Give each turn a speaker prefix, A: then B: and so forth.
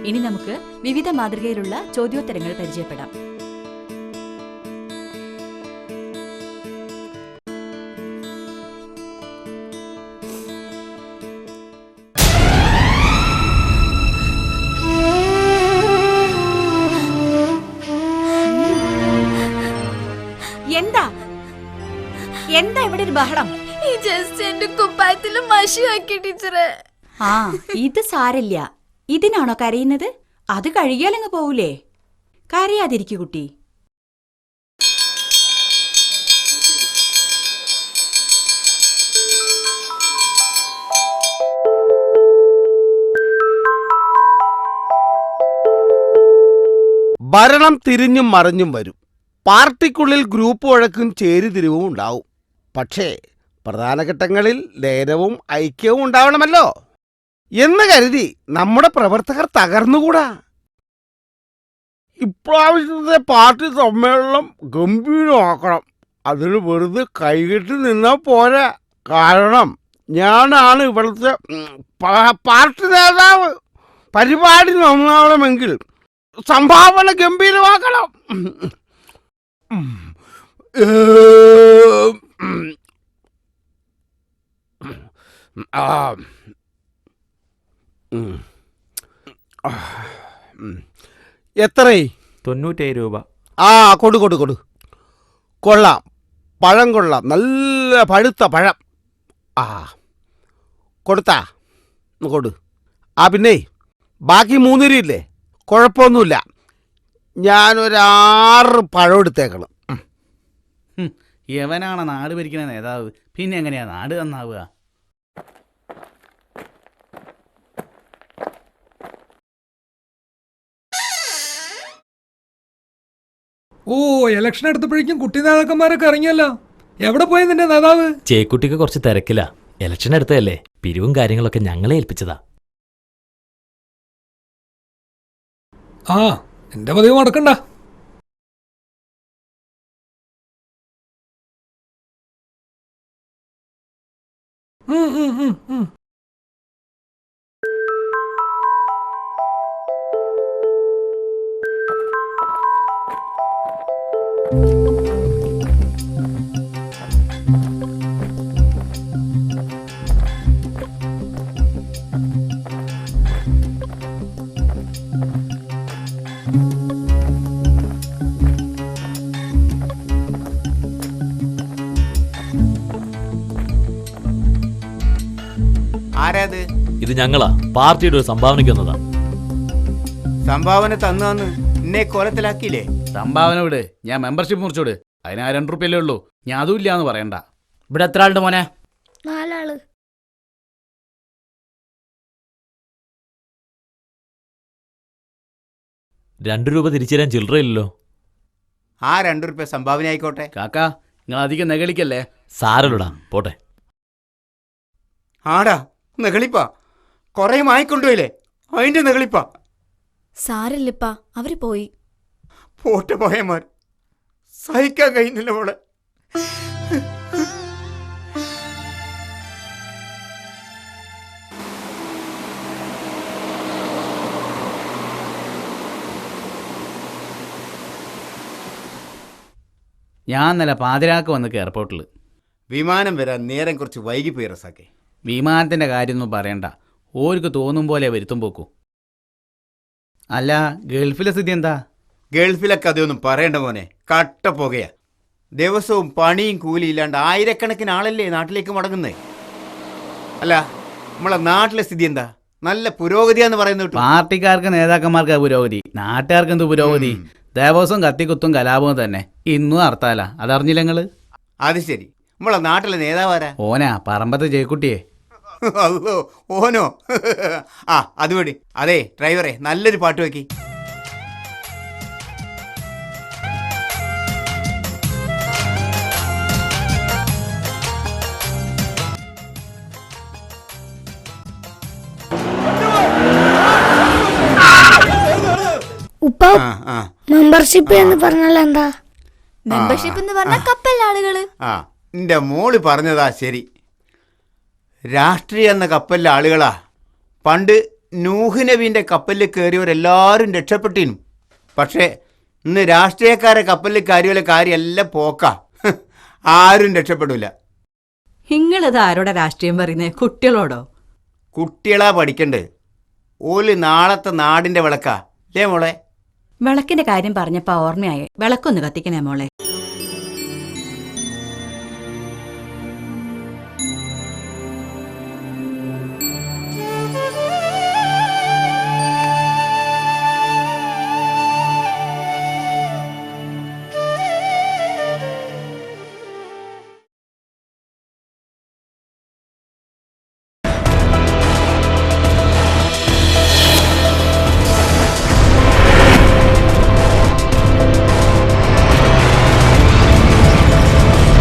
A: ഇനി നമുക്ക് വിവിധ മാതൃകയിലുള്ള ചോദ്യോത്തരങ്ങൾ പരിചയപ്പെടാം. എന്താ എന്താ ഇവിടെ ഒരു ബഹളം?
B: ഈ ജസ്റ്റ് എന്റെ കുപ്പായത്തില് മഷിയാക്കി ടീച്ചറെ.
A: ആ, ഇത് സാരില്ല. ഇതിനാണോ കരയുന്നത്? അത് കഴിയാലങ്ങ് പോവൂലേ? കരയാതിരിക്കു കുട്ടി.
C: ഭരണം തിരിഞ്ഞും മറിഞ്ഞും വരും. പാർട്ടിക്കുള്ളിൽ ഗ്രൂപ്പ് വഴക്കും ചേരിതിരിവും ഉണ്ടാവും. പക്ഷേ പ്രധാന ഘട്ടങ്ങളിൽ ലയനവും ഐക്യവും ഉണ്ടാവണമല്ലോ എന്ന് കരുതി നമ്മുടെ പ്രവർത്തകർ തകർന്നുകൂടാ. ഇപ്രാവശ്യത്തെ പാർട്ടി സമ്മേളനം ഗംഭീരമാക്കണം. അതിന് വെറുതെ കൈകെട്ടി നിന്നാൽ പോരാ. കാരണം ഞാനാണ് ഇവിടുത്തെ പാർട്ടി നേതാവ്. പരിപാടി നന്നാവണമെങ്കിൽ സംഭാവന ഗംഭീരമാക്കണം. എത്രയായി?
D: 97 രൂപ.
C: ആ, കൊടു. കൊള്ളാം, പഴം കൊള്ളാം, നല്ല പഴുത്ത പഴം. ആ, കൊടുത്താ കൊടു. ആ, പിന്നെ ബാക്കി 3 രൂപയില്ലേ? കുഴപ്പമൊന്നുമില്ല. ഞാനൊരു 6 പഴം എടുത്തേക്കണം.
E: യവനാണ് നാട് ഭരിക്കുന്ന നേതാവ്, പിന്നെ എങ്ങനെയാ നാട് നന്നാവുക?
F: ഓ, ഇലക്ഷൻ എടുത്തപ്പോഴേക്കും കുട്ടി നേതാക്കന്മാരൊക്കെ ഇറങ്ങിയല്ലോ. എവിടെ പോയി നിന്റെ നേതാവ്?
D: ചേക്കുട്ടിക്ക് കുറച്ച് തിരക്കില്ല. ഇലക്ഷൻ എടുത്തതല്ലേ, പിരിവും കാര്യങ്ങളൊക്കെ ഞങ്ങളെ ഏൽപ്പിച്ചതാ.
F: ആ, എന്റെ പതിവ് നടക്കണ്ട.
G: ആരാത്?
D: ഇത് ഞങ്ങളാ, പാർട്ടിയുടെ ഒരു സംഭാവനയ്ക്ക് വന്നതാ.
G: സംഭാവന തന്നു എന്നെ കോലത്തിലാക്കിയില്ലേ?
E: സംഭാവന വിട്, ഞാൻ മെമ്പർഷിപ്പ് മുറിച്ചോട്. അതിന് 2 രൂപയല്ലേ ഉള്ളൂ. ഞാൻ അതും ഇല്ലാന്ന് പറയണ്ട. ഇവിടെ എത്ര ആളുണ്ട് മോനെ?
B: 4 ആള്.
D: ₹2 തിരിച്ചു തരാൻ ചില്ലറയില്ലല്ലോ.
G: ആ 2 രൂപ സംഭാവന ആയിക്കോട്ടെ.
E: കാക്കാ, നിങ്ങൾ അധികം നെകളിക്കല്ലേ.
D: സാരല്ലടാ, പോട്ടെ.
G: ആടാ, നെകളിപ്പാ. കൊറേ വാങ്ങിക്കൊണ്ടുപോയില്ലേ, അതിന്റെ നെകളിപ്പാ.
B: സാരല്ലപ്പാ, അവര് പോയി.
G: പോട്ടെ പോയമാർ, സഹിക്കാൻ കഴിയുന്നില്ല മോളെ.
E: ഞാൻ ഇന്നലെ പാതിരാക്ക് വന്ന് എയർപോർട്ടിൽ.
G: വിമാനം വരാൻ നേരം കുറച്ച് വൈകിപ്പോയി റസാക്കെ.
E: വിമാനത്തിൻ്റെ കാര്യമൊന്നും പറയണ്ട, ഓർക്ക് തോന്നും പോലെ വരുത്തും പോക്കൂ. അല്ല, ഗൾഫിലെ സ്ഥിതി എന്താ?
G: ഗൾഫിലെ കഥയൊന്നും പറയണ്ട മോനെ, കട്ട പുകയാ. ദിവസവും പണിയും കൂലിയില്ലാണ്ട് ആയിരക്കണക്കിന് ആളല്ലേ നാട്ടിലേക്ക് മടങ്ങുന്നേ. അല്ല, നമ്മളെ നാട്ടിലെ സ്ഥിതി എന്താ? നല്ല പുരോഗതിയാന്ന് പറയുന്നത്.
E: പാർട്ടിക്കാർക്ക് നേതാക്കന്മാർക്ക് പുരോഗതി, നാട്ടുകാർക്ക് എന്ത് പുരോഗതി? ദേവസ്വം കത്തിക്കുത്തും കലാപവും തന്നെ. ഇന്നും ഹർത്താല, അതറിഞ്ഞില്ല നിങ്ങള്?
G: അത് ശരി, നമ്മളെ നാട്ടിലെ നേതാവാരാ?
E: ഓനാ പറമ്പത്തെ ജയക്കുട്ടിയെ.
G: അല്ലോ, ഓനോ? ആ, അതുപടി. അതെ ഡ്രൈവറെ, നല്ലൊരു പാട്ട് വെക്കി.
B: ഉപ്പ, മെമ്പർഷിപ്പ് എന്ന് പറഞ്ഞാൽ എന്താ?
A: മെമ്പർഷിപ്പ് എന്ന് പറഞ്ഞാൽ കപ്പലിലെ ആളുകള്.
G: ആ, എന്റെ മോള് പറഞ്ഞതാ ശരി. രാഷ്ട്രീയ എന്ന കപ്പലിലെ ആളുകളാ പണ്ട് നൂഹ് നബീൻ്റെ കപ്പലിൽ കയറിയവരെല്ലാവരും രക്ഷപ്പെട്ടിനും. പക്ഷേ ഇന്ന് രാഷ്ട്രീയക്കാരെ കപ്പലിൽ കയറിയുള്ള കാര്യമെല്ലാം പോക്കാ. ആരും രക്ഷപ്പെടില്ല.
H: നിങ്ങളിത് ആരോടെ രാഷ്ട്രീയം പറയുന്നത്? കുട്ടികളോടോ?
G: കുട്ടികളാ പഠിക്കണ്ടേ. ഓല് നാളത്തെ നാടിൻ്റെ വിളക്കാ അല്ലേ മോളെ?
A: വിളക്കിന്റെ കാര്യം പറഞ്ഞപ്പോ ഓർമ്മയായി. വിളക്കൊന്ന് കത്തിക്കണേ മോളെ.